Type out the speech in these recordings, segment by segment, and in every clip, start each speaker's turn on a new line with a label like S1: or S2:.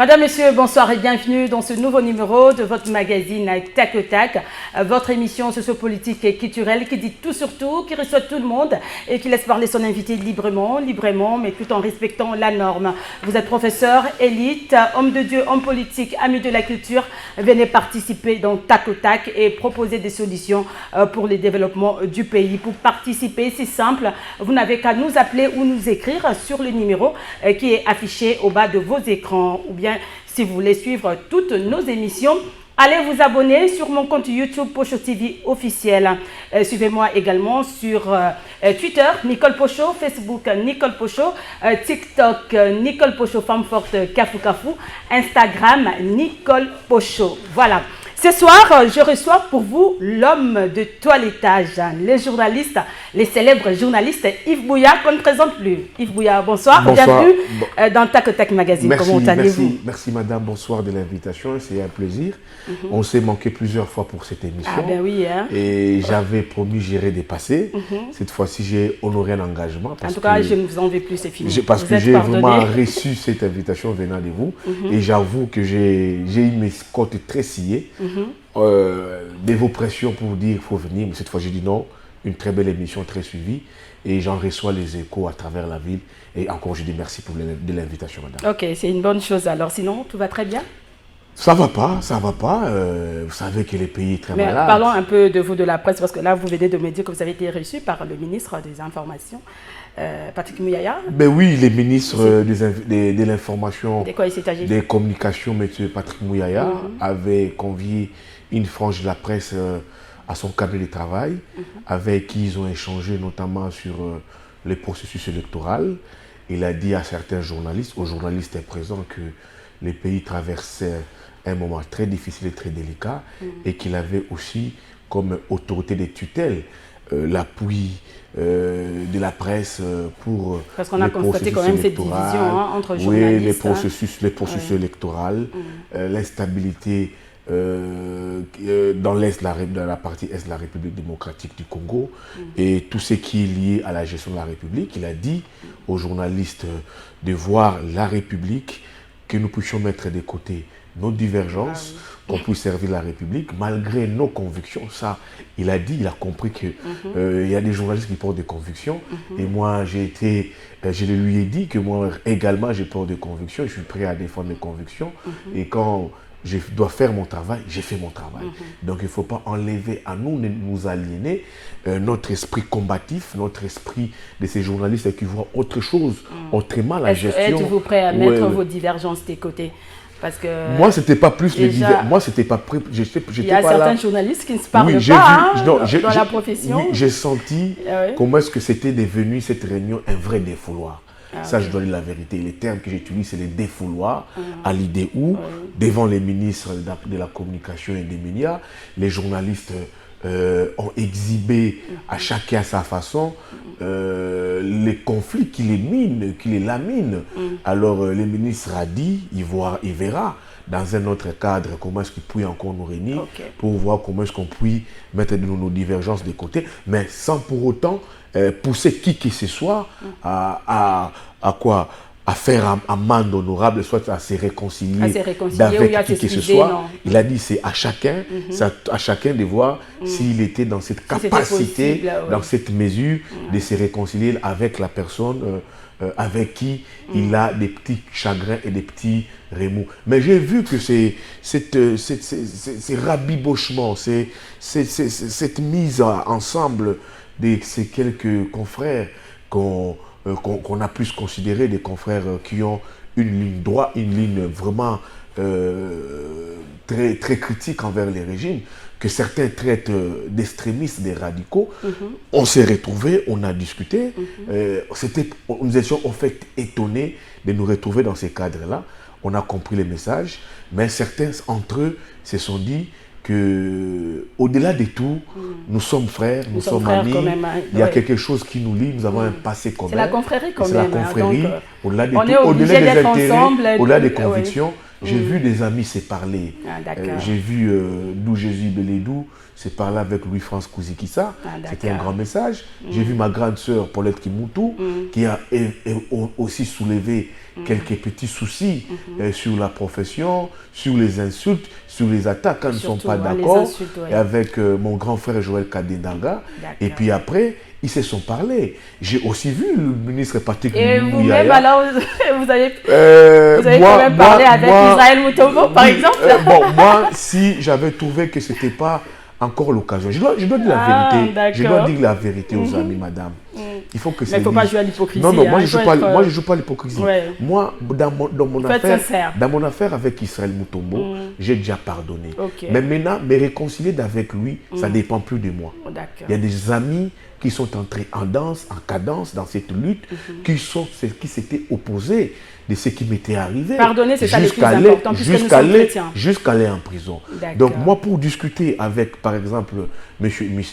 S1: Madame, Monsieur, bonsoir et bienvenue dans ce nouveau numéro de votre magazine Tac au Tac, votre émission sociopolitique et culturelle qui dit tout sur tout, qui reçoit tout le monde et qui laisse parler son invité librement, mais tout en respectant la norme. Vous êtes professeur, élite, homme de Dieu, homme politique, ami de la culture. Venez participer dans Tac au Tac et proposer des solutions pour le développement du pays. Pour participer, c'est simple, vous n'avez qu'à nous appeler ou nous écrire sur le numéro qui est affiché au bas de vos écrans, ou bien si vous voulez suivre toutes nos émissions, allez vous abonner sur mon compte YouTube Pocho TV officiel. Suivez-moi également sur Twitter, Nicole Pocho, Facebook, Nicole Pocho, TikTok, Nicole Pocho, Femme Forte, Kafou Kafou, Instagram, Nicole Pocho. Voilà. Ce soir, je reçois pour vous l'homme de toilettage, les journalistes, les célèbres journalistes Yves Bouya, qu'on ne présente plus. Yves Bouya, bonsoir. Bienvenue dans Tac au Tac Magazine. Comment allez-vous?
S2: Merci madame, bonsoir de l'invitation, c'est un plaisir. On s'est manqué plusieurs fois pour cette émission.
S1: Ah ben oui. Hein?
S2: Et j'avais promis, j'irai dépasser. Cette fois-ci, j'ai honoré un engagement.
S1: En tout cas, je ne vous en vais plus, c'est fini.
S2: Parce que j'ai vraiment reçu cette invitation venant de vous. Et j'avoue que j'ai eu mes côtes très sciées. De vos pressions pour dire qu'il faut venir, mais cette fois j'ai dit non, une très belle émission, très suivie, et j'en reçois les échos à travers la ville, et encore je dis merci pour l'invitation madame.
S1: Ok, c'est une bonne chose alors, sinon tout va très bien?
S2: Ça va pas, vous savez que les pays est très malade.
S1: Parlons un peu de vous, de la presse, parce que là vous venez de me dire que vous avez été reçu par le ministre des Informations, Patrick Mouyaya.
S2: Ben oui, les ministres de l'information, des communications, M. Patrick Mouyaya, avait convié une frange de la presse à son cabinet de travail, avec qui ils ont échangé notamment sur les processus électoraux. Il a dit à certains journalistes, aux journalistes présents, que les pays traversaient un moment très difficile et très délicat, et qu'il avait aussi comme autorité de tutelle l'appui de la presse pour
S1: parce qu'on a constaté quand même cette division entre journalistes.
S2: Oui, les processus électoraux, l'instabilité dans la partie est de la République démocratique du Congo, et tout ce qui est lié à la gestion de la République. Il a dit aux journalistes de voir la République, que nous puissions mettre de côté nos divergences, qu'on puisse servir la République malgré nos convictions. Ça, il a dit, il a compris qu'il y a des journalistes qui portent des convictions, et moi je lui ai dit que moi également j'ai peur des convictions, je suis prêt à défendre mes convictions, et quand je dois faire mon travail, j'ai fait mon travail. Donc il ne faut pas enlever à nous, nous aliéner notre esprit combatif, notre esprit de ces journalistes qui voient autre chose, autrement la gestion.
S1: Êtes-vous prêt à mettre vos divergences de côté? Parce que
S2: moi, c'était pas plus les divergences. Moi, c'était pas prêt.
S1: Il y a certains journalistes qui ne se parlent pas dans la profession.
S2: Oui, j'ai senti comment est-ce que c'était devenu cette réunion un vrai défouloir. Ça, je dois dire la vérité. Les termes que j'utilise, c'est les défouloirs, à l'idée où, devant les ministres de la communication et des médias, les journalistes ont exhibé à chacun à sa façon les conflits qui les minent, qui les laminent. Alors, le ministre a dit, il verra dans un autre cadre comment est-ce qu'il peut encore nous réunir pour voir comment est-ce qu'on peut mettre nos divergences de côté, mais sans pour autant pousser qui que ce soit à faire amende honorable, soit à se réconcilier avec qui que ce soit. Non. Il a dit c'est à chacun, à chacun de voir s'il était dans cette capacité, possible, dans cette mesure de se réconcilier avec la personne avec qui il a des petits chagrins et des petits remous. Mais j'ai vu que ces rabibochements, cette mise ensemble de ces quelques confrères qu'on a plus considéré des confrères qui ont une ligne droite, une ligne vraiment très, très critique envers les régimes, que certains traitent d'extrémistes, des radicaux. On s'est retrouvés, on a discuté. Nous étions en fait étonnés de nous retrouver dans ces cadres-là. On a compris les messages, mais certains entre eux se sont dit que, au-delà de tout, nous sommes frères, nous sommes amis, il y a quelque chose qui nous lie, nous avons un passé commun.
S1: C'est la confrérie quand même.
S2: C'est la confrérie,
S1: au-delà de tout, au-delà des intérêts,
S2: au-delà des convictions. J'ai vu des amis se parler. J'ai vu Dou Jésus Beledou c'est parler avec Louis-France Kouzikissa. C'était un grand message. J'ai vu ma grande sœur Paulette Kimoutou, qui a aussi soulevé quelques petits soucis sur la profession, sur les insultes, sur les attaques quand ils ne sont pas d'accord. Et avec mon grand frère Joël Kadendanga. Et puis après, ils se sont parlé. J'ai aussi vu le ministre Patrick Mouyaya. Et
S1: vous-même, alors, vous avez quand même parlé avec Israël Mutombo, par exemple.
S2: Moi, si j'avais trouvé que ce n'était pas encore l'occasion, je dois dire la vérité. Je dois dire la vérité aux amis, madame. Il faut que
S1: mais il ne faut pas jouer à l'hypocrisie.
S2: Non, moi, je ne joue pas à l'hypocrisie. Moi, dans mon affaire avec Israël Mutombo, j'ai déjà pardonné. Mais maintenant, me réconcilier avec lui, ça ne dépend plus de moi. Il y a des amis qui sont entrés en cadence dans cette lutte, qui s'étaient opposés de ce qui m'était arrivé.
S1: Pardonner, c'est ça le plus important, puisque nous sommes chrétiens.
S2: Jusqu'à aller en prison. Donc moi, pour discuter avec, par exemple, M.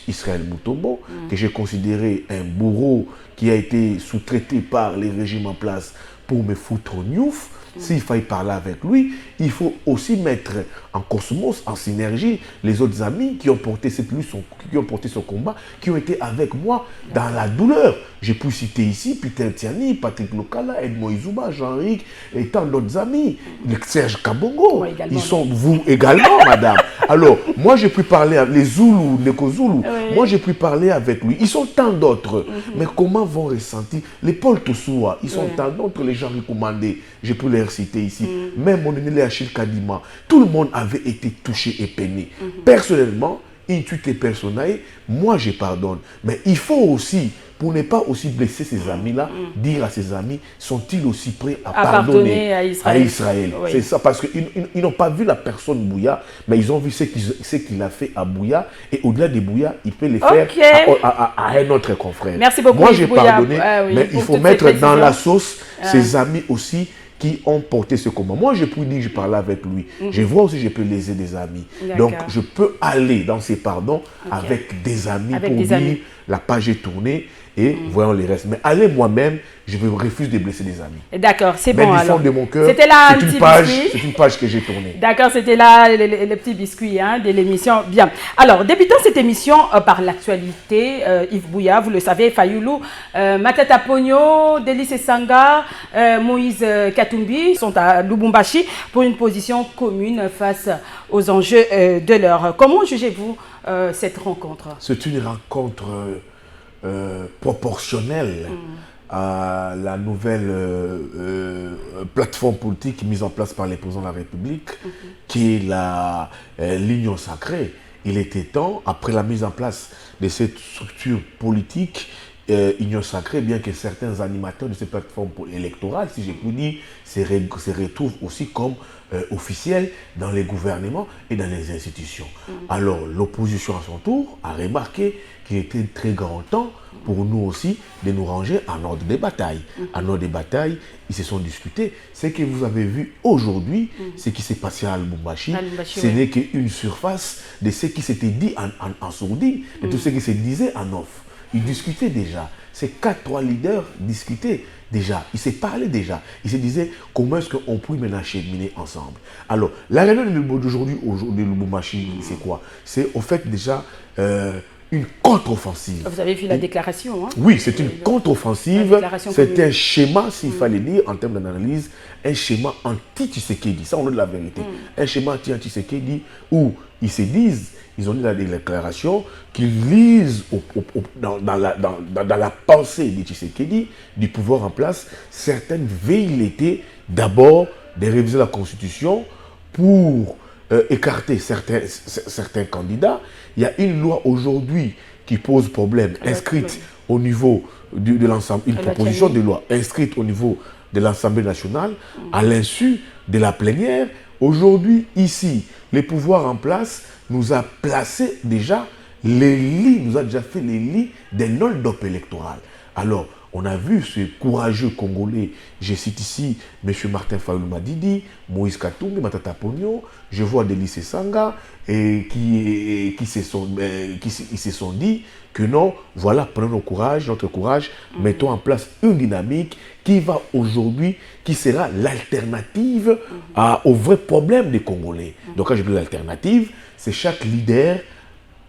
S2: Israël Mutombo, que j'ai considéré un bourreau qui a été sous-traité par les régimes en place pour me foutre au gnouf, s'il faille parler avec lui, il faut aussi mettre en cosmos, en synergie, les autres amis qui ont porté cette lutte, qui ont porté ce combat, qui ont été avec moi dans la douleur. J'ai pu citer ici Peter Tiani, Patrick Lokala, Edmond Izouba, Jean-Ric et tant d'autres amis. Serge Kabongo, ils sont vous également, madame. Alors, moi j'ai pu parler avec les Zoulous, Neko Zoulou, moi j'ai pu parler avec lui. Ils sont tant d'autres. Mais comment vont ressentir les Paul Toussoua, ils sont tant d'autres, les gens recommandés. J'ai pu les citer ici. Même mon aîné Achille Kadima, tout le monde avait été touché et peiné. Personnellement, intuité personnelle, moi je pardonne. Mais il faut aussi, pour ne pas aussi blesser ses amis-là, dire à ses amis, sont-ils aussi prêts à pardonner à Israël. C'est ça, parce qu'ils n'ont pas vu la personne Bouya, mais ils ont vu ce qu'il a fait à Bouya. Et au-delà de Bouya, il peut les faire à un autre confrère.
S1: Merci beaucoup.
S2: Moi j'ai pardonné, mais il faut mettre dans la sauce ses amis aussi, qui ont porté ce combat. Moi, je peux dire que je parlais avec lui. Je vois aussi que je peux léser des amis. Donc, je peux aller dans ces pardons avec des amis pour dire la page est tournée et voyons les restes. Mais aller moi-même, je refuse de blesser des amis.
S1: D'accord, c'est bon.
S2: Mais du fond de mon cœur, c'est une page que j'ai tournée.
S1: D'accord, c'était là le petit biscuit de l'émission. Bien. Alors, débutons cette émission par l'actualité. Yves Bouya, vous le savez, Fayoulou, Matata Pogno, Délice Sanga, Moïse Katumbi sont à Lubumbashi pour une position commune face aux enjeux de l'heure. Comment jugez-vous cette rencontre?
S2: C'est une rencontre proportionnelle à la nouvelle plateforme politique mise en place par les présidents de la République, qui est l'Union sacrée. Il était temps, après la mise en place de cette structure politique, Union sacrée, bien que certains animateurs de ces plateformes électorales, si j'ai pu dire, se retrouvent aussi comme officiels dans les gouvernements et dans les institutions. Alors, l'opposition à son tour a remarqué qu'il était très grand temps pour nous aussi de nous ranger en ordre de bataille. En ordre de bataille, ils se sont discutés. Ce que vous avez vu aujourd'hui, ce qui s'est passé à Lubumbashi, ce n'est qu'une surface de ce qui s'était dit en sourdine, de tout ce qui se disait en off. Ils discutaient déjà. Ces 4-3 leaders discutaient déjà. Ils se parlaient déjà. Ils se disaient comment est-ce qu'on peut maintenant cheminer ensemble. Alors, la réunion d'aujourd'hui, de Lubumbashi, c'est quoi? C'est au fait déjà une contre-offensive.
S1: Vous avez vu la déclaration, hein?
S2: Oui, c'est une contre-offensive. C'est un schéma, s'il fallait dire, en termes d'analyse, un schéma anti-Tshisekedi. Ça, on a de la vérité. Un schéma anti-Tshisekedi où ils se disent, ils ont dit la déclaration, qu'ils lisent dans la pensée de Tshisekedi, du pouvoir en place, certaines velléités d'abord de réviser la Constitution pour écarter certains candidats. Il y a une loi aujourd'hui qui pose problème, inscrite au niveau de l'ensemble, une proposition de loi inscrite au niveau de l'Assemblée nationale, à l'insu de la plénière. Aujourd'hui, ici, les pouvoirs en place nous a placé déjà les lits, nous a déjà fait les lits des hold-up électorales. Alors, on a vu ce courageux Congolais, je cite ici M. Martin Fayoulou Madidi, Moïse Katumbi, Matata Pogno, je vois Délice Sanga, et qui se sont dit que non, voilà, prenons notre courage, mettons en place une dynamique qui va aujourd'hui, qui sera l'alternative au vrai problème des Congolais. Donc quand je dis l'alternative, c'est chaque leader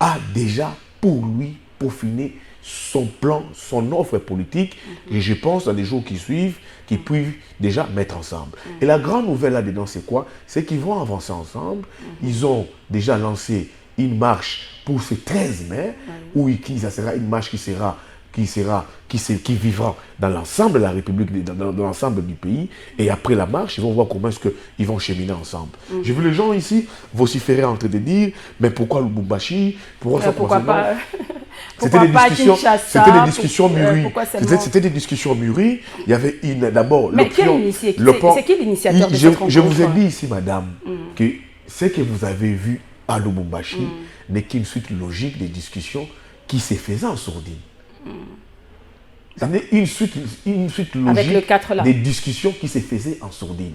S2: a déjà pour lui peaufiné son plan, son offre politique, et je pense dans les jours qui suivent, qu'ils peuvent déjà mettre ensemble. Et la grande nouvelle là-dedans, c'est quoi? C'est qu'ils vont avancer ensemble. Ils ont déjà lancé une marche pour ce 13 mai, où ça sera une marche qui vivra dans l'ensemble de la République, dans l'ensemble du pays. Et après la marche, ils vont voir comment est-ce qu'ils vont cheminer ensemble. J'ai vu les gens ici vociférer en train de dire, mais pourquoi Lubumbashi? Pourquoi pas c'était des discussions mûries. C'était des discussions mûries. Il y avait d'abord l'option.
S1: C'est qui l'initiateur de cette rencontre?
S2: Je vous ai dit ici, madame, que ce que vous avez vu à Lubumbashi n'est qu'une suite logique des discussions qui se faisaient en sourdine. C'est une suite logique des discussions qui se faisaient en sourdine.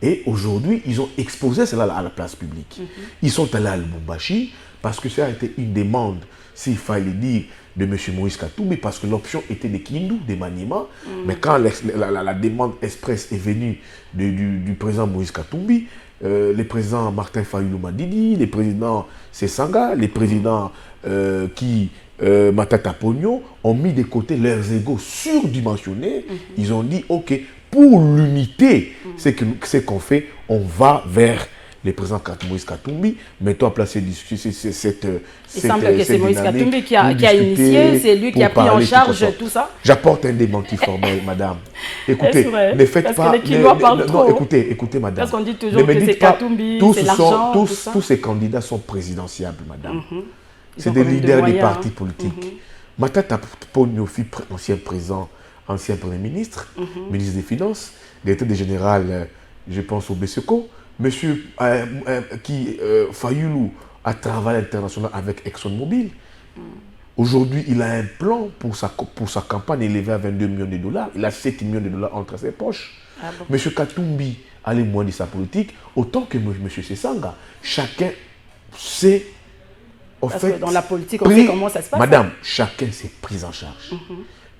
S2: Et aujourd'hui, ils ont exposé cela à la place publique. Ils sont allés à Lubumbashi parce que ça a été une demande, s'il fallait dire, de M. Moïse Katumbi, parce que l'option était de Kindu, de Maniema. Mais quand la demande express est venue du président Moïse Katumbi, les présidents Martin Fayulu Madidi, les présidents Sesanga, les présidents Matata Pogno ont mis de côté leurs égos surdimensionnés. Ils ont dit, ok, pour l'unité, c'est qu'on fait, on va vers le président Moïse Katumbi, mettons en place cette
S1: il semble que c'est Moïse Katumbi qui a initié, c'est lui qui a pris en charge tout ça.
S2: J'apporte un démenti formel, madame. Écoutez, ne faites pas...
S1: Non,
S2: écoutez, madame.
S1: Parce qu'on dit toujours que c'est Katumbi, c'est l'argent, tout ça.
S2: Tous ces candidats sont présidentiables, madame. C'est des leaders des partis politiques. Matata Pogno fut ancien président, ancien premier ministre, ministre des Finances, directeur général, je pense au BSECO. Monsieur Fayulu a travaillé à l'international avec ExxonMobil. Aujourd'hui, il a un plan pour sa campagne élevée à 22 millions de dollars. Il a 7 millions de dollars entre ses poches. Monsieur Katumbi a les moyens de sa politique, autant que monsieur Sesanga. Chacun sait...
S1: Parce que dans la politique, on sait comment ça se passe.
S2: Madame, chacun s'est pris en charge.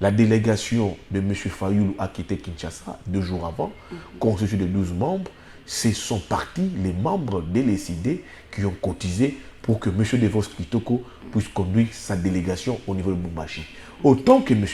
S2: La délégation de M. Fayulu a quitté Kinshasa 2 jours avant, constituée de 12 membres. Ce sont partis les membres de l'ECD qui ont cotisé pour que M. Devos Kitoko puisse conduire sa délégation au niveau de Lubumbashi. Autant que M.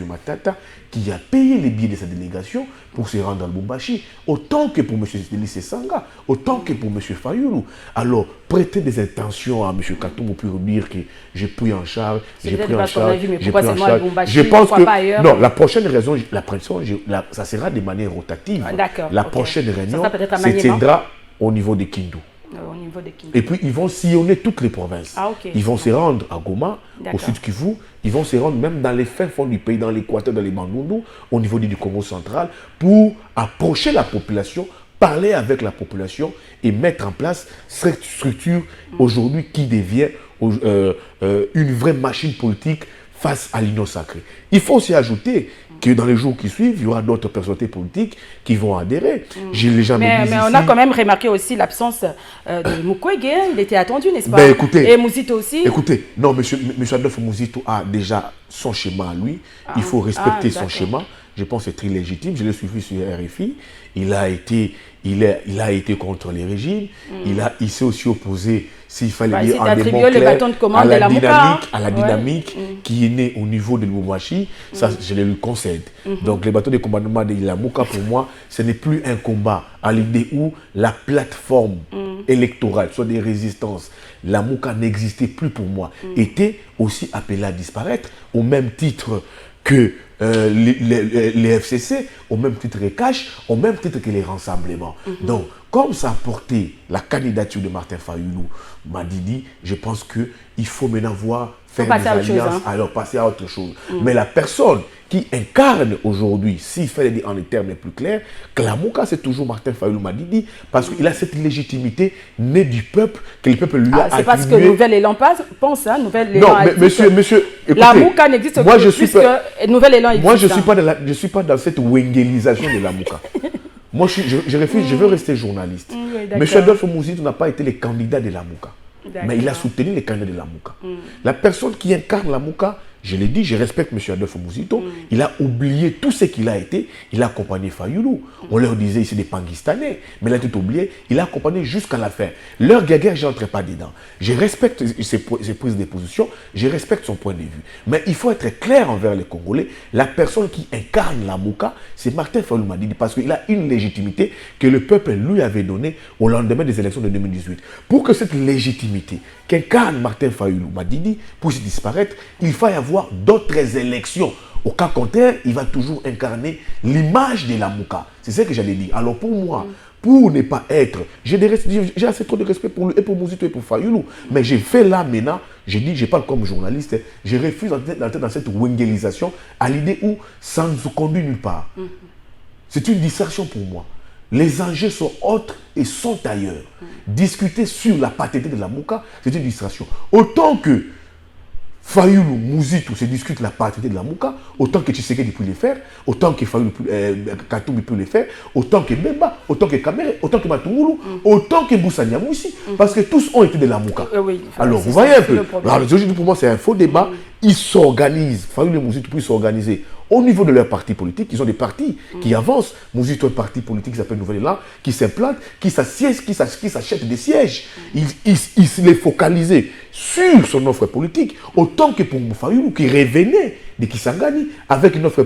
S2: Matata, qui a payé les billets de sa délégation pour se rendre à Lubumbashi, autant que pour M. Sesanga, autant que pour M. Fayulu. Alors, prêtez des intentions à M. Katumbi pour dire que j'ai pris en charge, j'ai pris en charge, je pense que... Non, la prochaine raison, ça sera de manière rotative. La prochaine réunion se tiendra au niveau de Kindu. Et puis, ils vont sillonner toutes les provinces. Ils vont se rendre à Goma, au sud Kivu. Ils vont se rendre même dans les fins fonds du pays, dans l'Équateur, dans les Bandundu, au niveau du Congo central, pour approcher la population, parler avec la population et mettre en place cette structure aujourd'hui qui devient une vraie machine politique face à l'union sacrée. Il faut aussi ajouter que dans les jours qui suivent, il y aura d'autres personnalités politiques qui vont adhérer.
S1: Mais on a quand même remarqué aussi l'absence de Mukwege. Il était attendu, n'est-ce pas? Et Mouzito aussi.
S2: Écoutez, non, monsieur Adolphe Mouzito a déjà son schéma à lui. Il faut respecter son schéma. Je pense que c'est très légitime. Je l'ai suivi sur RFI. Il a été contre les régimes. Il s'est aussi opposé, s'il fallait dire en des mots clairs, à la dynamique qui est née au niveau de Lubumbashi. Ça, je le lui concède. Donc, les bâtons de commandement de Lamuka, pour moi, ce n'est plus un combat à l'idée où la plateforme électorale, soit des résistances, Lamuka n'existait plus pour moi, était aussi appelée à disparaître au même titre que les FCC, au même titre que Cash, au même titre que les rassemblements. Donc, comme ça a porté la candidature de Martin Fayulu Madidi, je pense qu'il faut maintenant faire des alliances, alors passer à autre chose. Mais la personne qui incarne aujourd'hui, s'il fallait dire en des termes plus clairs, Klamuka, c'est toujours Martin Fayulu Madidi, parce qu'il a cette légitimité née du peuple, que le peuple lui a attribué.
S1: C'est parce que Nouvel Élan pense, hein, Nouvel Élan.
S2: Non, mais monsieur, écoutez,
S1: la Mouka n'existe plus que Nouvel Élan existe.
S2: Moi, je ne suis pas dans cette wengelisation de la Mouka. Moi, je refuse, je veux rester journaliste. Monsieur Adolphe Mouzito n'a pas été le candidat de la Mouka. Mais il a soutenu les candidats de la Mouka. La personne qui incarne la Mouka Je l'ai dit, je respecte M. Adolphe Muzito. Il a oublié tout ce qu'il a été. Il a accompagné Fayoulou. On leur disait, c'est des Pangistanais. Mais il a tout oublié. Il a accompagné jusqu'à la fin. Leur guerre, je n'entrais pas dedans. Je respecte ses prises de position. Je respecte son point de vue. Mais il faut être clair envers les Congolais. La personne qui incarne la Mouka, c'est Martin Fayoulou Madidi. Parce qu'il a une légitimité que le peuple lui avait donnée au lendemain des élections de 2018. Pour que cette légitimité qu'incarne Martin Fayoulou Madidi puisse disparaître, il faut y avoir d'autres élections. Au cas contraire, il va toujours incarner l'image de la Mouka. C'est ce que j'allais dire. Alors pour moi, pour ne pas être... J'ai assez trop de respect pour lui, et pour Muzito et pour Fayoulou. Mais j'ai fait là maintenant, j'ai dit, je parle comme journaliste, je refuse d'entrer dans cette wengelisation à l'idée où ça ne se conduit nulle part. C'est une distraction pour moi. Les enjeux sont autres et sont ailleurs. Discuter sur la paternité de la Mouka, c'est une distraction. Autant que Fayoulou, Muzito se discute la paternité de la Mouka, autant que Tshisekedi peut le faire, autant que Fayoulou Katumbi peut le faire, autant que Bemba, autant que Kamere, autant que Matouroulou, autant que Boussaniamou aussi, parce que tous ont été de la Mouka. Alors, vous voyez un peu. Alors, pour moi, c'est un faux débat. Ils s'organisent, Fayoulou et Muzito peuvent s'organiser au niveau de leur parti politique. Ils ont des partis qui avancent. Muzito est un parti politique qui s'appelle Nouvelle Élan, qui s'implante, qui s'assiège, qui s'achète des sièges. Il s'est focalisé sur son offre politique, autant que pour Fayoulou qui revenait de Kisangani avec une offre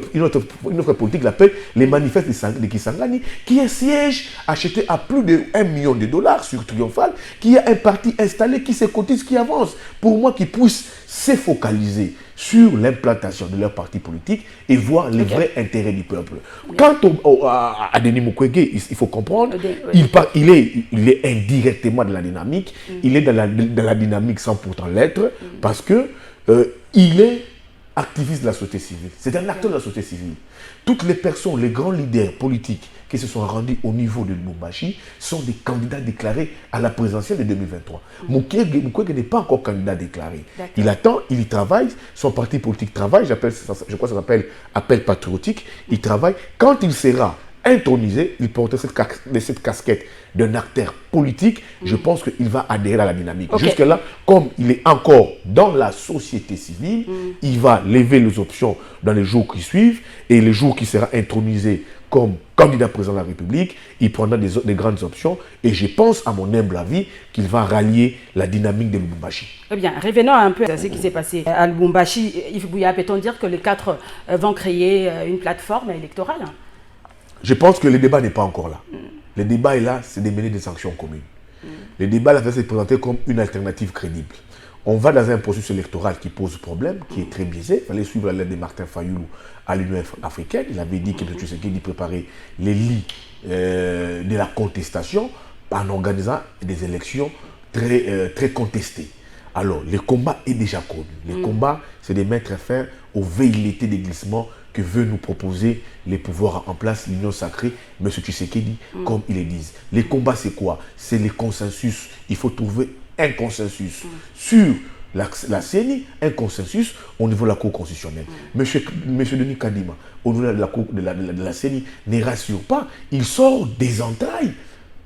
S2: politique qu'il appelle les manifestes de Kisangani, qui est un siège acheté à plus de $1 million sur Triomphal, qui a un parti installé, qui se cotise, qui avance. Pour moi, qui puisse se focaliser sur l'implantation de leur parti politique et voir les vrais intérêts du peuple. Quant à Denis Mukwege, il faut comprendre, il est indirectement dans la dynamique, il est dans la dynamique sans pourtant l'être, parce que il est activiste de la société civile. C'est un acteur de la société civile. Toutes les personnes, les grands leaders politiques qui se sont rendus au niveau de Lubumbashi sont des candidats déclarés à la présidentielle de 2023. Mukwege n'est pas encore candidat déclaré. Il attend, il y travaille, son parti politique travaille, je crois que ça s'appelle Appel patriotique, il travaille. Quand il sera intronisé, il portera cette casquette d'un acteur politique, je pense qu'il va adhérer à la dynamique. Jusque-là, comme il est encore dans la société civile, il va lever les options dans les jours qui suivent, et les jours qui sera intronisé comme candidat président de la République, il prendra des grandes options, et je pense, à mon humble avis, qu'il va rallier la dynamique de Lubumbashi.
S1: Eh bien, revenons un peu à ce qui s'est passé à Lubumbashi. Yves Bouya, peut-on dire que les quatre vont créer une plateforme électorale?
S2: Je pense que le débat n'est pas encore là. Le débat est là, c'est de mener des sanctions communes. Le débat là, va se présenter comme une alternative crédible. On va dans un processus électoral qui pose problème, qui est très biaisé. Il fallait suivre la lettre de Martin Fayoulou à l'Union africaine. Il avait dit que M. Tshisekedi préparait les lits de la contestation en organisant des élections très contestées. Alors, le combat est déjà connu. Le combat, c'est de mettre fin aux velléités de glissement que veut nous proposer les pouvoirs en place, l'Union sacrée, M. Tshisekedi, comme ils le disent. Les combats, c'est quoi? C'est le consensus. Il faut trouver un consensus sur la CENI, un consensus au niveau de la Cour constitutionnelle. Monsieur Denis Kadima, au niveau de la Cour de la CENI, ne rassure pas. Il sort des entrailles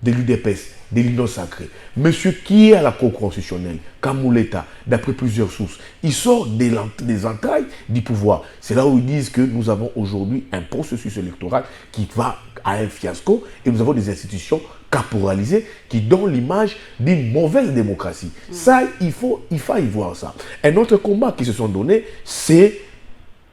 S2: de l'UDPS, de l'Union sacrée. Monsieur qui est à la Cour constitutionnelle, Kamouleta, d'après plusieurs sources, il sort des entrailles du pouvoir. C'est là où ils disent que nous avons aujourd'hui un processus électoral qui va à un fiasco et nous avons des institutions caporalisées qui donnent l'image d'une mauvaise démocratie. Ça, il faut y voir ça. Un autre combat qui se sont donnés, c'est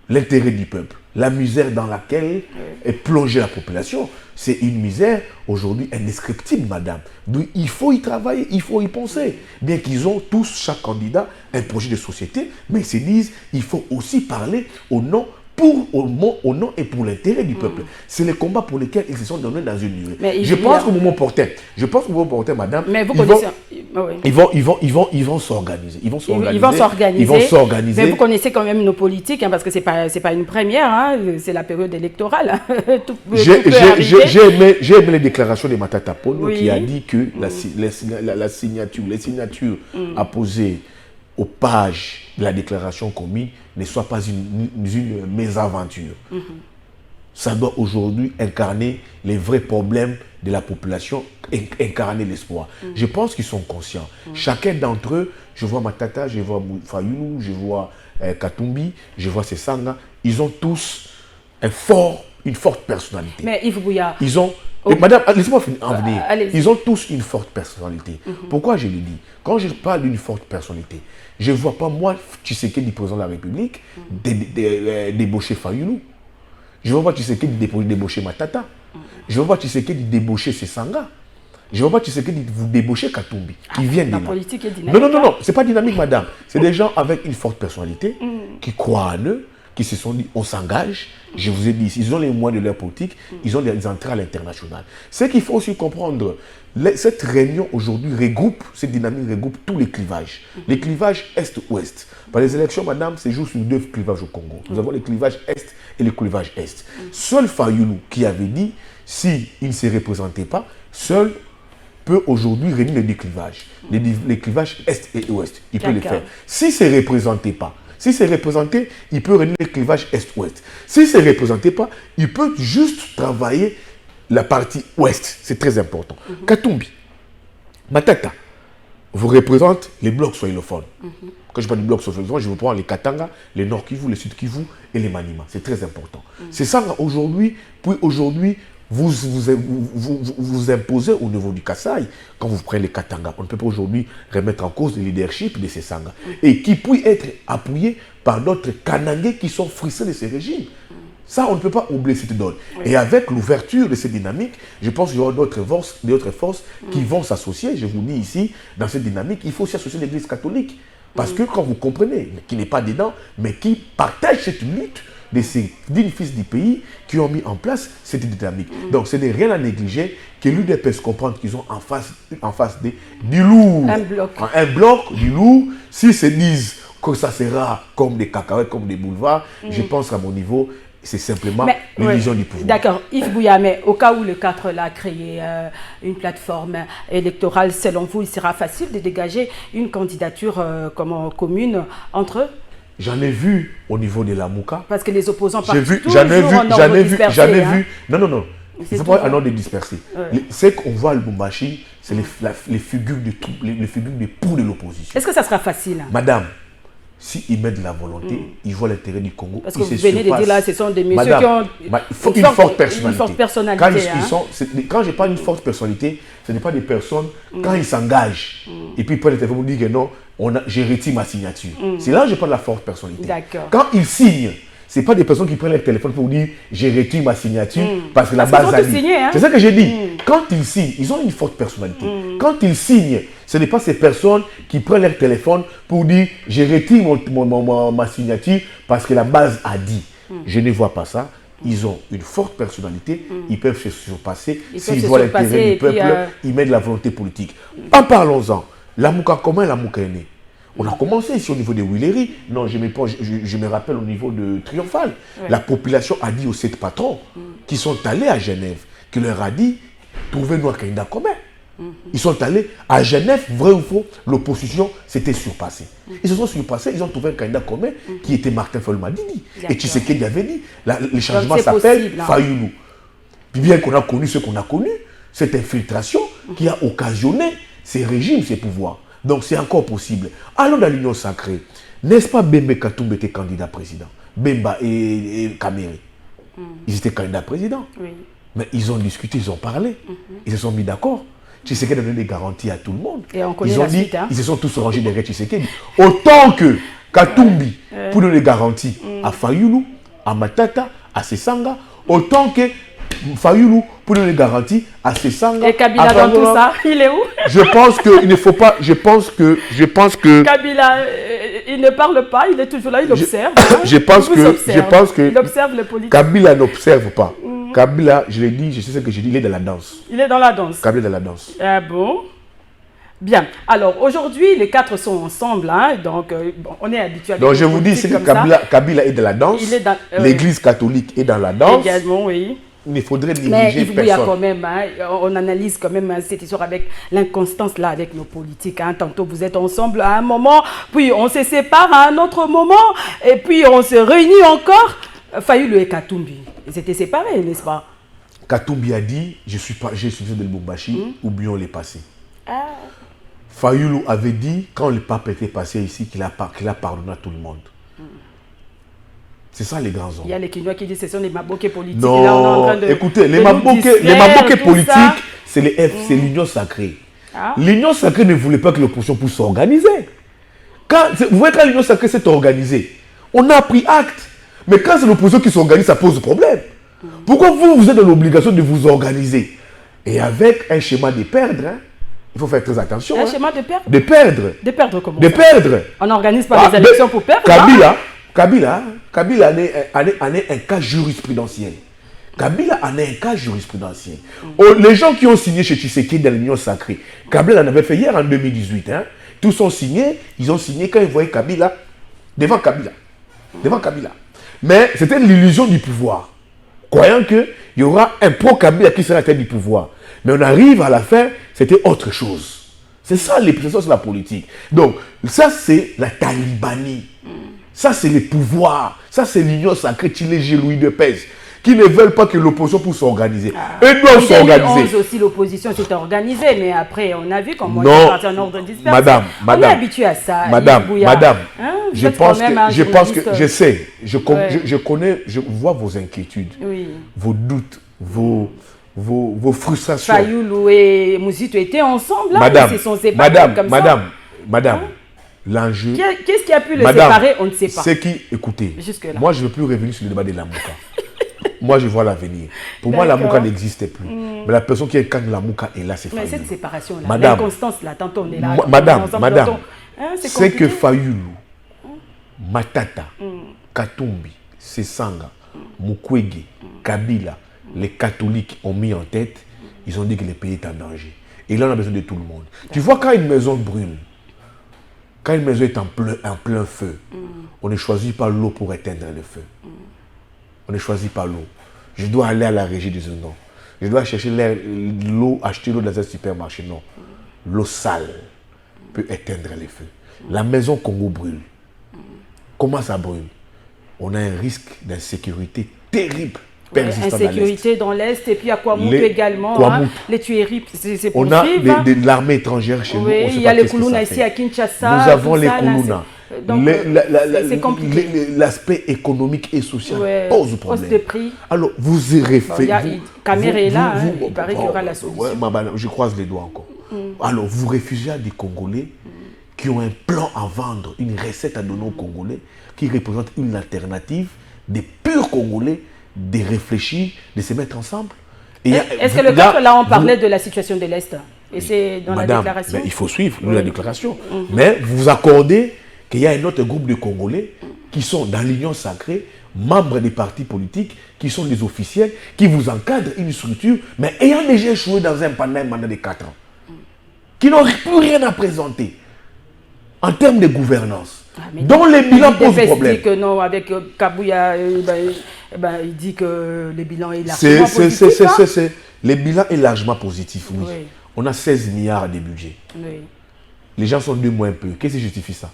S2: l'intérêt du peuple. La misère dans laquelle est plongée la population, c'est une misère aujourd'hui indescriptible, madame. Donc il faut y travailler, il faut y penser. Bien qu'ils ont tous, chaque candidat, un projet de société, mais ils se disent qu'il faut aussi parler au nom et pour l'intérêt du peuple. C'est le combat pour lequel ils se sont donnés dans une durée. Je pense qu'au moment porté, madame,
S1: mais vous
S2: ils vont s'organiser. Ils vont
S1: s'organiser. Mais vous connaissez quand même nos politiques, parce que c'est pas une première, c'est la période électorale.
S2: J'ai aimé les déclarations de Matata Ponyo qui a dit que les signatures apposées aux pages de la déclaration commune ne soit pas une mésaventure. Ça doit aujourd'hui incarner les vrais problèmes de la population, incarner l'espoir. Je pense qu'ils sont conscients. Chacun d'entre eux, je vois Matata, je vois Fayoulou, je vois Katumbi, je vois Sesanga, ils ont tous une forte personnalité.
S1: Mais Yves Bouya...
S2: Ils ont... Madame, laissez-moi en venir. Ils ont tous une forte personnalité. Pourquoi je le dis? Quand je parle d'une forte personnalité, je ne vois pas, moi, Tshisekedi, président de la République, débaucher Fayulu. Je ne vois pas Tshisekedi débaucher Matata. Je ne vois pas Tshisekedi débaucher Sesanga. Je ne vois pas Tshisekedi vous débaucher Katumbi. Qui viennent
S1: la politique est dynamique.
S2: Non, ce n'est pas dynamique, madame. C'est des gens avec une forte personnalité, qui croient en eux, qui se sont dit, on s'engage. Je vous ai dit, ils ont les moyens de leur politique, ils ont des entrées à l'international. Ce qu'il faut aussi comprendre, cette réunion aujourd'hui regroupe, cette dynamique regroupe tous les clivages. Les clivages Est-Ouest. Par les élections, madame, c'est juste une deux clivages au Congo. Nous avons les clivages Est et les clivages Est. Seul Fayulu, qui avait dit, s'il ne se représentait pas, seul peut aujourd'hui réunir les deux clivages. Les clivages Est et Ouest. Il peut les faire. S'il ne se représentait pas, si c'est représenté, il peut réunir le clivage Est-Ouest. Si ce n'est représenté pas, il peut juste travailler la partie Ouest. C'est très important. Katumbi, Matata, vous représentez les blocs soilophones. Quand je parle de blocs soilophones, je vous prends les Katanga, les Nord Kivu, les Sud Kivu et les Maniema. C'est très important. C'est ça aujourd'hui, puis aujourd'hui, vous imposez au niveau du Kasaï, quand vous prenez les Katanga. On ne peut pas aujourd'hui remettre en cause le leadership de ces Sangas. Et qui peut être appuyé par d'autres Kanangais qui sont frissés de ces régimes. Ça, on ne peut pas oublier cette donne. Et avec l'ouverture de cette dynamique, je pense qu'il y aura d'autres forces qui vont s'associer. Je vous dis ici, dans cette dynamique, il faut aussi associer l'Église catholique. Parce que quand vous comprenez, qui n'est pas dedans, mais qui partage cette lutte de ces dignes fils du pays qui ont mis en place cette dynamique. Donc, ce n'est rien à négliger que l'UDPS comprendre qu'ils ont en face du lourd. Un bloc du lourd. S'ils se disent que ça sera comme des cacahuètes, comme des boulevards, je pense qu'à mon niveau, c'est simplement l'illusion du pouvoir.
S1: D'accord. Yves Bouya, mais au cas où le 4 a créé une plateforme électorale, selon vous, il sera facile de dégager une candidature commune entre eux?
S2: J'en ai vu au niveau de la Mouka.
S1: Parce que les opposants partent
S2: j'en ai vu. Non. Il faut pas un ordre dispersé. Ce qu'on voit à Lubumbashi, c'est les figures de pour de l'opposition.
S1: Est-ce que ça sera facile?
S2: Madame, s'ils mettent de la volonté, ils voient l'intérêt du Congo.
S1: Parce que vous venez de dire là, ce sont des messieurs qui ont
S2: une forte personnalité.
S1: Une forte personnalité.
S2: Quand je parle d'une forte personnalité, ce n'est pas des personnes, quand ils s'engagent, et puis ils prennent le téléphone et disent que non, j'ai retiré ma signature. C'est là que je parle de la forte personnalité. Quand ils signent, ce n'est pas des personnes qui prennent le téléphone pour dire j'ai retiré ma signature parce que la base a dit. C'est ça que j'ai dit. Quand ils signent, ils ont une forte personnalité. Quand ils signent, ce n'est pas ces personnes qui prennent leur téléphone pour dire j'ai retiré ma signature parce que la base a dit. Je ne vois pas ça. Ils ont une forte personnalité, ils peuvent se surpasser. S'ils voient l'intérêt du peuple, ils mettent de la volonté politique. En parlons-en. La Mouka, comment la Mouka est née? On a commencé ici au niveau de Willery. Non, je me rappelle au niveau de Triomphal. La population a dit aux 7 patrons qui sont allés à Genève, qui leur a dit, trouvez-nous un candidat commun. Ils sont allés à Genève, vrai ou faux, l'opposition s'était surpassée. Ils se sont surpassés, ils ont trouvé un candidat commun qui était Martin Fayulu-Madidi. Et Tshisekedi avait dit, le changement s'appelle Fayulu. Puis bien qu'on a connu ce qu'on a connu, cette infiltration qui a occasionné ces régimes, ces pouvoirs. Donc c'est encore possible. Allons dans l'Union sacrée. N'est-ce pas Bemba Katumbi était candidat président? Bemba et Kamere. Ils étaient candidats président. Mais ils ont discuté, ils ont parlé. Ils se sont mis d'accord. Tshisekedi a donné des garanties à tout le monde.
S1: Et on connaît la suite,
S2: ils se sont tous rangés derrière Tshisekedi. Autant que Katumbi pour donner des garanties à Fayulu, à Matata, à Sesanga, autant que Fayulu pour donner des garanties à Sesanga.
S1: Et Kabila dans tout ça, il est où?
S2: Je pense qu'il ne faut pas. Je pense que.
S1: Kabila, il ne parle pas, il est toujours là, il observe.
S2: Je pense que.
S1: Il observe les politiques.
S2: Kabila n'observe pas. Kabila, je l'ai dit, je sais ce que j'ai dit, il est dans la danse.
S1: Il est dans la danse.
S2: Kabila est dans la danse.
S1: Ah bon? Bien. Alors, aujourd'hui, les 4 sont ensemble. Hein, donc, on est habitué à...
S2: Donc, je vous dis, c'est que Kabila est dans la danse. L'Église catholique est dans la danse.
S1: Également, oui.
S2: Il faudrait négliger personne.
S1: Mais quand même, hein, on analyse quand même cette histoire avec l'inconstance là, avec nos politiques. Hein. Tantôt, vous êtes ensemble à un moment, puis on se sépare à un autre moment, et puis on se réunit encore. Fayulu et Katumbi, ils étaient séparés, n'est-ce pas?
S2: Katumbi a dit, je suis de Lubumbashi, oublions les passés. Fayulu avait dit, quand le pape était passé ici, qu'il a pardonné à tout le monde. C'est ça les grands hommes.
S1: Il y a les Kinois qui disent que ce sont des maboké politiques.
S2: Non, là, on est en train de, écoutez, les maboké politiques, c'est l'union sacrée. Ah. L'union sacrée ne voulait pas que l'opposition puisse s'organiser. Vous voyez, quand l'union sacrée s'est organisée, on a pris acte. Mais quand c'est l'opposition qui s'organise, ça pose problème. Pourquoi vous êtes dans l'obligation de vous organiser? Et avec un schéma de perdre, hein, il faut faire très attention.
S1: Un schéma de perdre?
S2: De perdre.
S1: De perdre comment?
S2: De perdre.
S1: On n'organise pas les élections pour perdre.
S2: Kabila en est un cas jurisprudentiel. Kabila en est un cas jurisprudentiel. Les gens qui ont signé chez Tshisekedi dans l'Union sacrée, Kabila en avait fait hier en 2018. Hein. Tous ont signé, ils ont signé quand ils voyaient Kabila, devant Kabila. Devant Kabila. Mais c'était l'illusion du pouvoir. Croyant qu'il y aura un pro-Kabila qui sera à la tête du pouvoir. Mais on arrive à la fin, c'était autre chose. C'est ça les présences de la politique. Donc, ça c'est la talibanie. Ça c'est les pouvoirs. Ça c'est l'union sacrée, Tchilégi, Louis de Pèse, qui ne veulent pas que l'opposition puisse s'organiser. Eux doivent s'organiser. En 2011
S1: aussi, l'opposition s'est organisée, mais après, on a vu comment
S2: il est
S1: parti en ordre dispersé.
S2: Madame,
S1: on est habitué à ça.
S2: Madame,
S1: hein,
S2: je sais, je connais, je vois vos inquiétudes, vos doutes, vos frustrations.
S1: Fayoulou et Mouzito étaient ensemble, là, ils se sont séparés comme ça.
S2: Madame, l'enjeu...
S1: Qu'est-ce qui a pu les séparer? On ne sait pas.
S2: C'est qui, écoutez, moi je ne veux plus revenir sur le débat de Lamuka. Moi je vois l'avenir. Pour moi Lamuka n'existait plus. Mais la personne qui incarne Lamuka est là, c'est Fayoulou.
S1: Mais cette séparation-là,
S2: madame,
S1: l'inconstance là, tantôt on est là.
S2: Madame, c'est que Fayoulou, Matata, Katumbi, Sesanga, Mukwege, Kabila, les catholiques ont mis en tête, ils ont dit que le pays est en danger. Et là on a besoin de tout le monde. Tu vois quand une maison brûle, quand une maison est en plein feu, on ne choisit pas l'eau pour éteindre le feu. On ne choisit pas l'eau. Je dois aller à la régie du non. Je dois chercher l'eau, acheter l'eau dans un supermarché. Non. L'eau sale peut éteindre les feux. La maison Congo brûle. Comment ça brûle? On a un risque d'insécurité terrible.
S1: Insécurité dans l'Est et puis à Kwamout également. Les tueries, c'est
S2: on a de l'armée étrangère chez nous.
S1: Il y a les Koulouna ici à Kinshasa.
S2: Nous avons les Koulouna.
S1: C'est compliqué.
S2: L'aspect économique et social pose problème.
S1: Hausse de prix.
S2: Alors, vous y réfléchissez.
S1: Caméra est là, il paraît qu'il y aura la solution.
S2: Je croise les doigts encore. Alors, vous réfugiez à des Congolais qui ont un plan à vendre, une recette à donner aux Congolais, qui représente une alternative des purs Congolais, de réfléchir, de se mettre ensemble.
S1: Est-ce que le cadre là, on parlait de la situation de l'Est? Et c'est dans la déclaration?
S2: Mais il faut suivre la déclaration. Mais vous accordez qu'il y a un autre groupe de Congolais qui sont dans l'Union sacrée, membres des partis politiques, qui sont des officiels, qui vous encadrent une structure, mais ayant déjà échoué dans un mandat de 4 ans, qui n'ont plus rien à présenter en termes de gouvernance. Dont les bilans posent problème.
S1: Il dit que non, avec Kabouya, il dit que le bilan est largement positif.
S2: Le bilan est largement positif, oui. On a 16 milliards de budget. Oui. Les gens sont 2 mois un peu. Qu'est-ce qui justifie ça?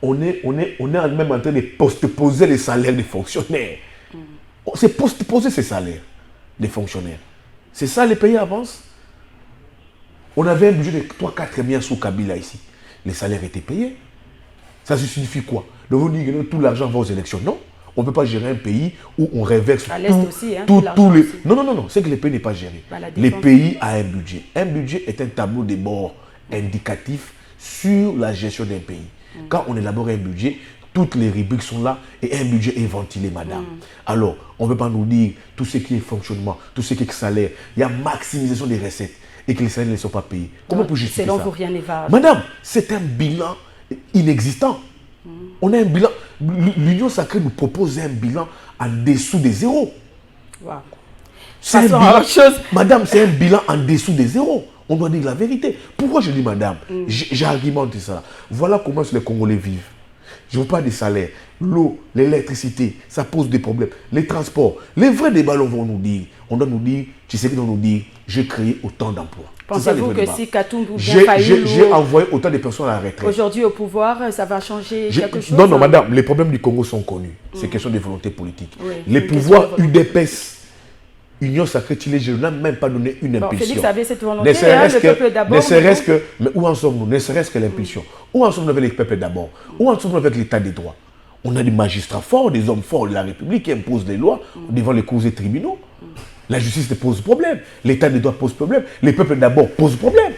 S2: On est même en train de postposer les salaires des fonctionnaires. C'est postposer ces salaires des fonctionnaires. C'est ça, les pays avancent. On avait un budget de 3-4 milliards sous Kabila ici. Les salaires étaient payés. Ça signifie quoi? De vous dire que tout l'argent va aux élections? Non. On ne peut pas gérer un pays où on réverse tous les... Non. C'est que le pays n'est pas géré. Le pays a un budget. Un budget est un tableau de bord indicatif sur la gestion d'un pays. Quand on élabore un budget, toutes les rubriques sont là et un budget est ventilé, madame. Alors, on ne peut pas nous dire tout ce qui est fonctionnement, tout ce qui est salaire. Il y a maximisation des recettes et que les salaires ne sont pas payés. Comment on peut justifier ça?
S1: Selon vous, rien n'est valable.
S2: Madame, c'est un bilan inexistant. On a un bilan. L'Union sacrée nous propose un bilan en dessous des zéros. Wow. C'est un bilan, madame, c'est un bilan en dessous des zéros. On doit dire la vérité. Pourquoi je dis madame? J'argumente ça. Voilà comment les Congolais vivent. Je ne veux pas des salaires. L'eau, l'électricité, ça pose des problèmes. Les transports. Les vrais débats, on va nous dire. On doit nous dire, tu sais qu'ils vont nous dire, j'ai créé autant d'emplois.
S1: Pensez-vous que si Katumbi ou
S2: j'ai envoyé autant de personnes à la retraite.
S1: Aujourd'hui au pouvoir, ça va changer quelque chose?
S2: Non, madame, les problèmes du Congo sont connus. C'est question de volonté politique. Oui, les pouvoirs UDPS, Union sacrée Tchilégi, n'a même pas donné une impulsion.
S1: Félix avait cette volonté, le peuple d'abord.
S2: Ne serait-ce que, mais où en sommes-nous? Ne serait-ce que l'impulsion. Où en sommes-nous avec le peuple d'abord? Où en sommes-nous avec l'état des droits? On a des magistrats forts, des hommes forts de la République qui imposent des lois devant les cours et tribunaux. La justice pose problème, l'État de droit pose problème, les peuples d'abord posent problème.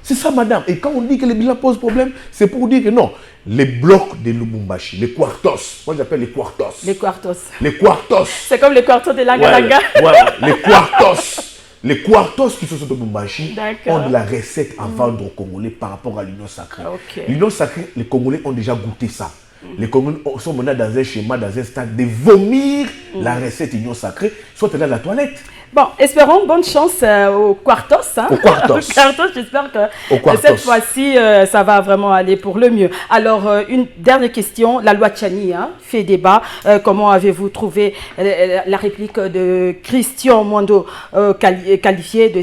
S2: C'est ça, madame. Et quand on dit que les bilans posent problème, c'est pour dire que non. Les blocs de Lubumbashi, les quartos, moi j'appelle les quartos.
S1: Les quartos.
S2: Les quartos.
S1: C'est comme les quartos de Langa-Langa.
S2: Voilà, les quartos. Les quartos qui sont sur Lubumbashi ont de la recette à vendre aux Congolais par rapport à l'Union sacrée.
S1: Okay.
S2: L'Union sacrée, les Congolais ont déjà goûté ça. Les Congolais sont maintenant dans un schéma, dans un stade de vomir la recette Union sacrée, soit dans la toilette.
S1: Bon, espérons bonne chance aux quartos. Hein.
S2: Aux quartos.
S1: Aux quartos, j'espère que cette fois-ci, ça va vraiment aller pour le mieux. Alors, une dernière question. La loi Tchani fait débat. Comment avez-vous trouvé la réplique de Christian Mwando qualifiée de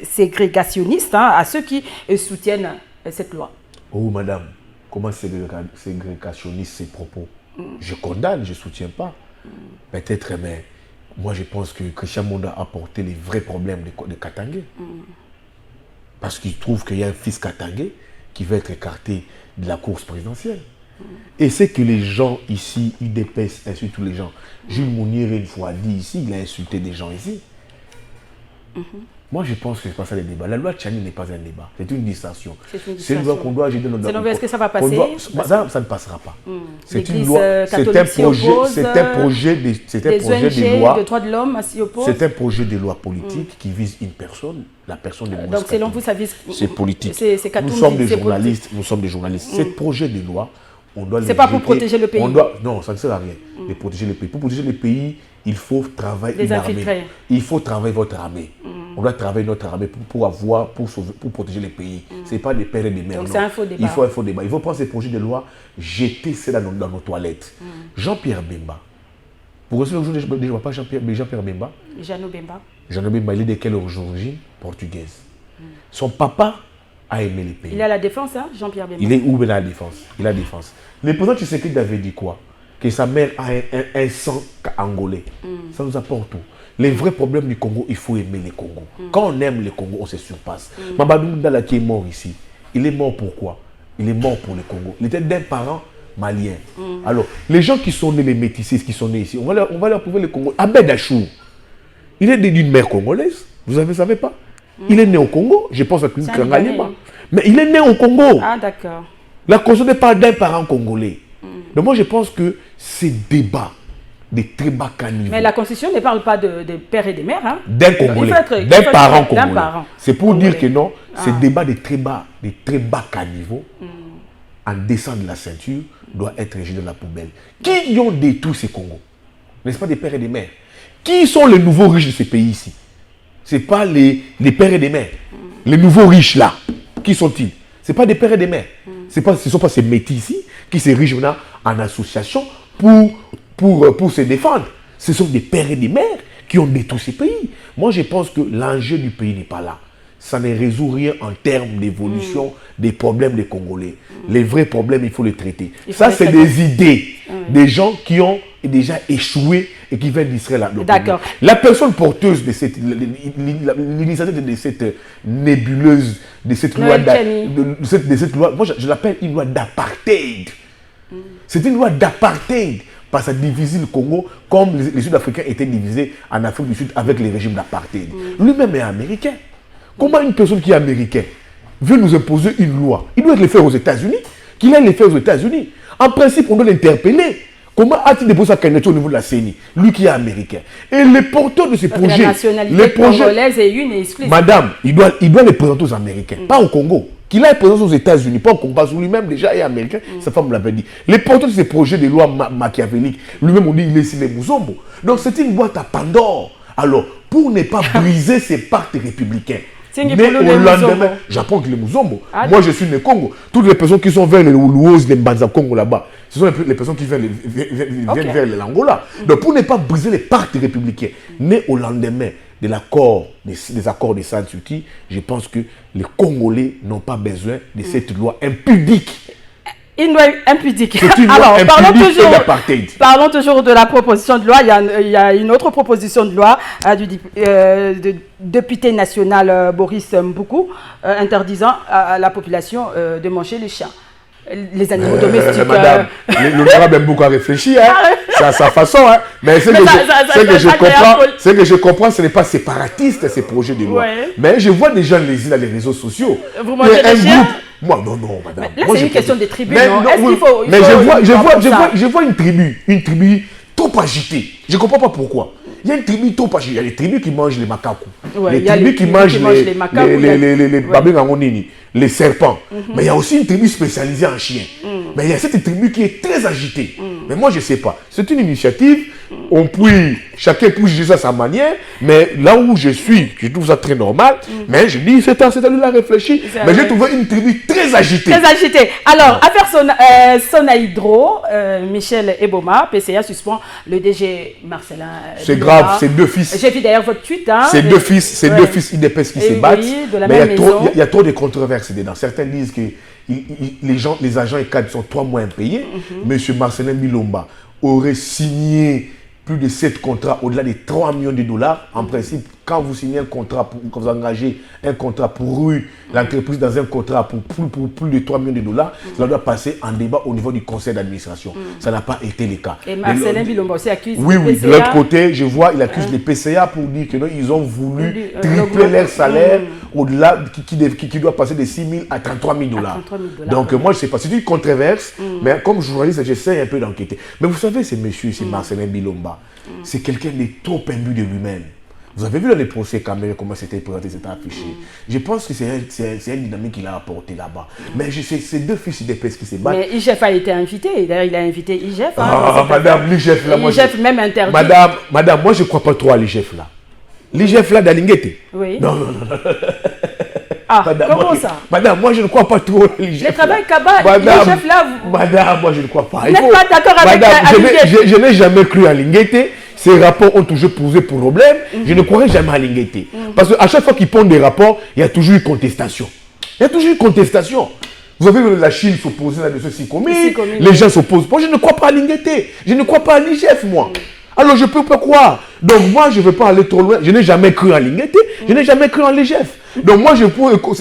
S1: ségrégationniste à ceux qui soutiennent cette loi?
S2: Oh, madame, comment ségrégationniste ces propos? Je condamne, je ne soutiens pas. Peut-être, mais... Moi, je pense que Christian Mwando a apporté les vrais problèmes de Katangé. Parce qu'il trouve qu'il y a un fils Katangé qui va être écarté de la course présidentielle. Et c'est que les gens ici, UDPS, insultent tous les gens. Jules Mounir, une fois dit ici, il a insulté des gens ici. Moi, je pense que ce n'est pas ça le débat. La loi Tchani n'est pas un débat. C'est une distinction. C'est une loi qu'on doit agir dans notre...
S1: Est-ce que ça va passer?
S2: Ça ne passera pas. C'est une loi, c'est un projet de loi.
S1: De droits de l'homme s'y opposent.
S2: C'est un projet de loi politique qui vise une personne, la personne de Moïse
S1: Donc, selon vous, ça vise...
S2: C'est politique.
S1: Nous
S2: sommes des journalistes. Nous sommes des journalistes. Ce projet de loi, on doit le...
S1: C'est pas pour protéger le pays.
S2: Non, ça ne sert à rien de protéger le pays. Pour protéger le pays, il faut travailler une armée. Il faut travailler votre armée. On doit travailler notre armée pour protéger le pays. Ce n'est pas des pères et des mères.
S1: Donc c'est un faux débat.
S2: Il faut un faux débat. Il faut prendre ces projets de loi, jeter cela dans nos toilettes. Jean-Pierre Bemba. Vous recevez aujourd'hui, je ne vois pas Jean-Pierre Bemba.
S1: Jeannot Bemba.
S2: Jeannot Bemba, il est de quelle origine? Portugaise. Son papa a aimé le pays.
S1: Il est à la défense, Jean-Pierre Bemba.
S2: Il est où à la défense? Il a la défense. Le président Tshisekedi avait dit quoi? Que sa mère a un sang angolais. Ça nous apporte tout. Les vrais problèmes du Congo, il faut aimer les Congos. Quand on aime les Congos, on se surpasse. Mamadou Ndala qui est mort ici, il est mort pourquoi? Il est mort pour le Congo. Il était d'un parent malien. Alors, les gens qui sont nés, les métissés qui sont nés ici, on va leur prouver le Congo. Abed Achou, il est né d'une mère congolaise. Vous ne savez pas? Il est né au Congo. Je pense à Kangalima. Mais il est né au Congo.
S1: Ah, d'accord.
S2: La Constitution n'est pas d'un parent congolais. Donc moi, je pense que ces débats de très bas caniveau.
S1: Mais la Constitution ne parle pas de pères et de mères.
S2: D'un Congolais, d'un parent congolais. C'est pour dire que non, ces débats de très bas caniveau, en descend de la ceinture, doit être rejeté dans la poubelle. Qui ont détruit ces Congos? N'est-ce pas des pères et des mères? Qui sont les nouveaux riches de ces pays ici? Ce n'est pas les pères et des mères. Les nouveaux riches là, qui sont-ils? Ce n'est pas des pères et des mères. Ce ne sont pas ces métis ici qui se riches maintenant en association pour se défendre. Ce sont des pères et des mères qui ont détruit ces pays. Moi, je pense que l'enjeu du pays n'est pas là. Ça ne résout rien en termes d'évolution des problèmes des Congolais. Les vrais problèmes, il faut les traiter. Ça, c'est des idées des gens qui ont déjà échoué et qui veulent distraire la
S1: D'accord.
S2: La personne porteuse de l'initiative de cette nébuleuse, de cette loi, moi je l'appelle une loi d'apartheid. C'est une loi d'apartheid. Parce que ça divise le Congo comme les Sud-Africains étaient divisés en Afrique du Sud avec les régimes d'apartheid. Lui-même est américain. Comment une personne qui est américaine veut nous imposer une loi? Il doit le faire aux États-Unis. Qu'il aille le faire aux États-Unis. En principe, on doit l'interpeller. Comment a-t-il déposé sa candidature au niveau de la CENI? Lui qui est américain. Et les porteurs de ces projets...
S1: La nationalité congolaise est une et exclusive.
S2: Madame, il doit les présenter aux Américains, pas au Congo. Qu'il aille présenter aux États-Unis, pas au Congo. Parce que lui-même déjà est américain, sa femme l'avait dit. Les porteurs de ces projets de loi machiavéliques, lui-même on dit il est ici les Mouzombo. Donc c'est une boîte à Pandore. Alors, pour ne pas briser ces pactes républicains, mais au lendemain, j'apprends que les Mouzombo. Moi, je suis né Congo. Toutes les personnes qui sont vers les Louos, les Mbanza Congo là-bas, ce sont les personnes qui viennent vers l'Angola. Donc, pour ne pas briser les pactes républicains, nés au lendemain de l'accord, des accords de San-Suki, je pense que les Congolais n'ont pas besoin de cette loi impudique.
S1: Une loi impudique.
S2: C'est une loi impudique et d'apartheid.
S1: Parlons toujours de la proposition de loi. Il y a une autre proposition de loi du député national Boris Mboukou interdisant à la population de manger les chiens. les animaux domestiques.
S2: Madame, l'honorable aime beaucoup à réfléchir, hein. C'est à sa façon. Hein. Mais ce que je comprends, ce n'est pas séparatiste, ces projets de loi. Ouais. Mais je vois des gens lésiner dans les réseaux sociaux.
S1: Vous mangez des chiens?
S2: Moi, non, madame.
S1: Mais là, c'est une question des tribus, non?
S2: Mais je vois une tribu trop agitée. Je ne comprends pas pourquoi. Il y a une tribu trop agitée. Il y a des tribus qui mangent les macacos. Ouais, les tribus qui mangent les serpents. Mais il y a aussi une tribu spécialisée en chiens. Mais il y a cette tribu qui est très agitée. Mais moi, je ne sais pas. C'est une initiative. Chacun peut juger ça à sa manière. Mais là où je suis, je trouve ça très normal. Mais je dis, c'est à lui à réfléchir. Mais j'ai trouvé une tribu très agitée.
S1: Très agitée. Alors, affaire Sonaïdro, Michel Eboma, PCA suspend le DG Marcelin.
S2: C'est grave, c'est 2 fils.
S1: J'ai vu d'ailleurs votre tweet. Hein,
S2: c'est 2 fils, IDPS qui se battent. Mais il y a trop de controverses dedans. Certains disent que les agents et cadres sont 3 mois impayés. Monsieur Marcelin Bilomba aurait signé plus de 7 contrats au-delà de 3 millions de dollars. En principe, quand vous signez un contrat, quand vous engagez un contrat pour l'entreprise dans un contrat pour plus de 3 millions de dollars, cela doit passer en débat au niveau du conseil d'administration. Ça n'a pas été le cas.
S1: Et Marcelin Bilomba aussi accuse
S2: les PCA. De l'autre côté, je vois, il accuse les PCA pour dire qu'ils ont voulu tripler leur salaire au-delà, qui doit passer de 6 000 à 33 000 dollars. Donc moi, je ne sais pas, c'est une controverse, mais comme journaliste, j'essaie un peu d'enquêter. Mais vous savez, ce monsieur, c'est Marcelin Bilomba. C'est quelqu'un de trop imbu de lui-même. Vous avez vu dans les procès caméras comment c'était présenté, c'était affiché. Je pense que c'est une dynamique qu'il a apporté là-bas. Mais je sais, c'est 2 fils d'IDPS qui se battent.
S1: Mais IGF a été invité. D'ailleurs, il a invité IGF.
S2: Madame, l'IGF là, moi.
S1: IGF même interdit.
S2: Madame, moi je ne crois pas trop à l'IGF là. L'IGF là d'Alinguete.
S1: Oui.
S2: Non.
S1: Ah, comment ça?
S2: Madame, moi je ne crois pas trop à l'IGF.
S1: Le travail Kaba, l'IGF là.
S2: Madame, moi je ne crois pas.
S1: Vous n'êtes pas d'accord avec Alinguete?
S2: Je n'ai jamais cru à Alinguete. Ces rapports ont toujours posé problème. Je ne croirais jamais à Linguete. Parce qu'à chaque fois qu'ils pondent des rapports, il y a toujours une contestation. Vous avez vu la Chine s'opposer à ce Sikomi. Les gens s'opposent. Moi, je ne crois pas à Linguete. Je ne crois pas à l'IGF, moi. Alors, je ne peux pas croire. Donc, moi, je ne veux pas aller trop loin. Je n'ai jamais cru à Linguete. Je n'ai jamais cru à l'IGF. Donc, moi,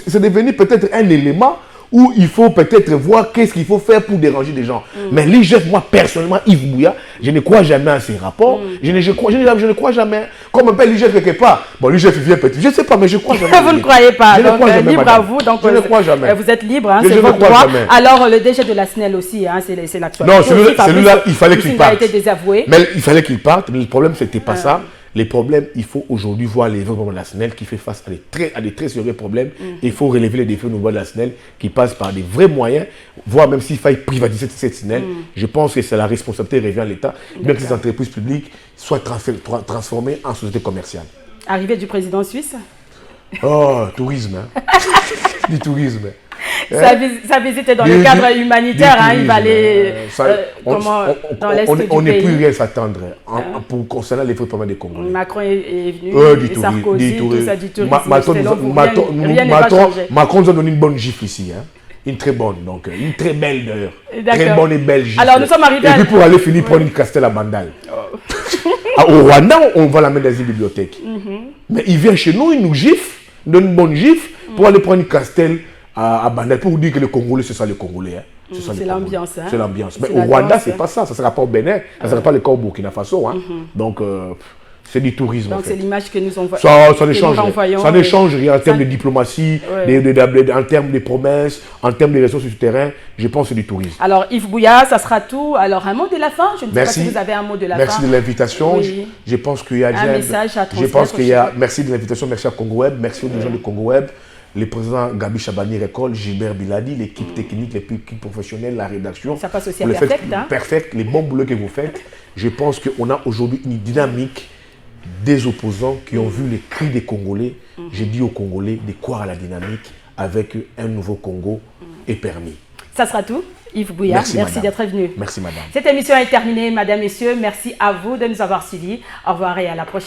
S2: c'est devenu peut-être un élément où il faut peut-être voir qu'est-ce qu'il faut faire pour déranger des gens. Mais l'IGF, moi personnellement, Yves Bouya, je ne crois jamais à ces rapports. Je ne crois jamais. Comme on appelle l'IGF quelque part. Bon, l'IGF vient peut-être. Je ne sais pas, mais je crois jamais.
S1: Vous ne croyez pas.
S2: Je ne crois jamais,
S1: libre
S2: madame.
S1: à vous. Donc,
S2: je ne crois jamais.
S1: Vous êtes libre, hein, c'est votre droit. Jamais. Alors, le DG de la SNEL aussi, hein, c'est l'actualité.
S2: Non, celui-là, il fallait qu'il parte.
S1: Il a été désavoué.
S2: Mais il fallait qu'il parte. Mais le problème, ce n'était pas ça. Les problèmes, il faut aujourd'hui voir les vrais de la SNEL qui fait face à des très sérieux problèmes. Il faut relever les défis au niveau de la SNEL qui passe par des vrais moyens, voire même s'il faille privatiser cette SNEL. Je pense que c'est la responsabilité revient à l'État, bien que ces entreprises publiques soient transformées en société commerciale.
S1: Arrivée du président suisse?
S2: Oh, tourisme. Hein. Du tourisme.
S1: Sa visite est dans le cadre humanitaire, hein, il va aller dans l'Est du pays.
S2: On n'est plus rien à s'attendre pour concernant les problèmes des Congolais.
S1: Macron est venu, Sarkozy, tout ça, du tourisme.
S2: Macron nous a donné une bonne gifle ici. Hein. Une très bonne, donc une très belle d'ailleurs. Très bonne et belle gifle.
S1: Alors nous sommes arrivés
S2: et puis pour aller finir prendre une castelle à Bandal. Au Rwanda, on va l'amener dans une bibliothèque. Mais il vient chez nous, il nous gifle, donne une bonne gifle pour aller prendre une castelle à Bandal pour vous dire que les Congolais, c'est ça les Congolais. Hein.
S1: C'est l'ambiance. Hein.
S2: C'est l'ambiance. Mais au Rwanda, c'est pas ça. Ça ne sera pas au Bénin, ça ne sera pas le cas au Burkina Faso. Hein. Donc, c'est du tourisme.
S1: Donc, c'est l'image que nous envoyons.
S2: Ça ne change rien en termes de diplomatie, en termes de promesses, en termes de ressources sur terrain. Je pense que c'est du tourisme.
S1: Alors, Yves Bouya, ça sera tout. Alors, un mot de la fin. Je ne sais pas si vous avez un mot de la fin.
S2: Merci de l'invitation. Oui. Je pense qu'il y a
S1: un message à transmettre.
S2: Merci de l'invitation. Merci à Congo Web. Merci aux gens de Congo Web. Le président Gabi Chabani Récolte, Gilbert Biladi, l'équipe technique, l'équipe professionnelle, la rédaction.
S1: Ça passe aussi à Perfect.
S2: Perfect, les bons boulots que vous faites. Je pense qu'on a aujourd'hui une dynamique des opposants qui ont vu les cris des Congolais. J'ai dit aux Congolais de croire à la dynamique avec un nouveau Congo est permis.
S1: Ça sera tout. Yves Bouya, merci d'être venu.
S2: Merci madame.
S1: Cette émission est terminée, madame, messieurs. Merci à vous de nous avoir suivis. Au revoir et à la prochaine.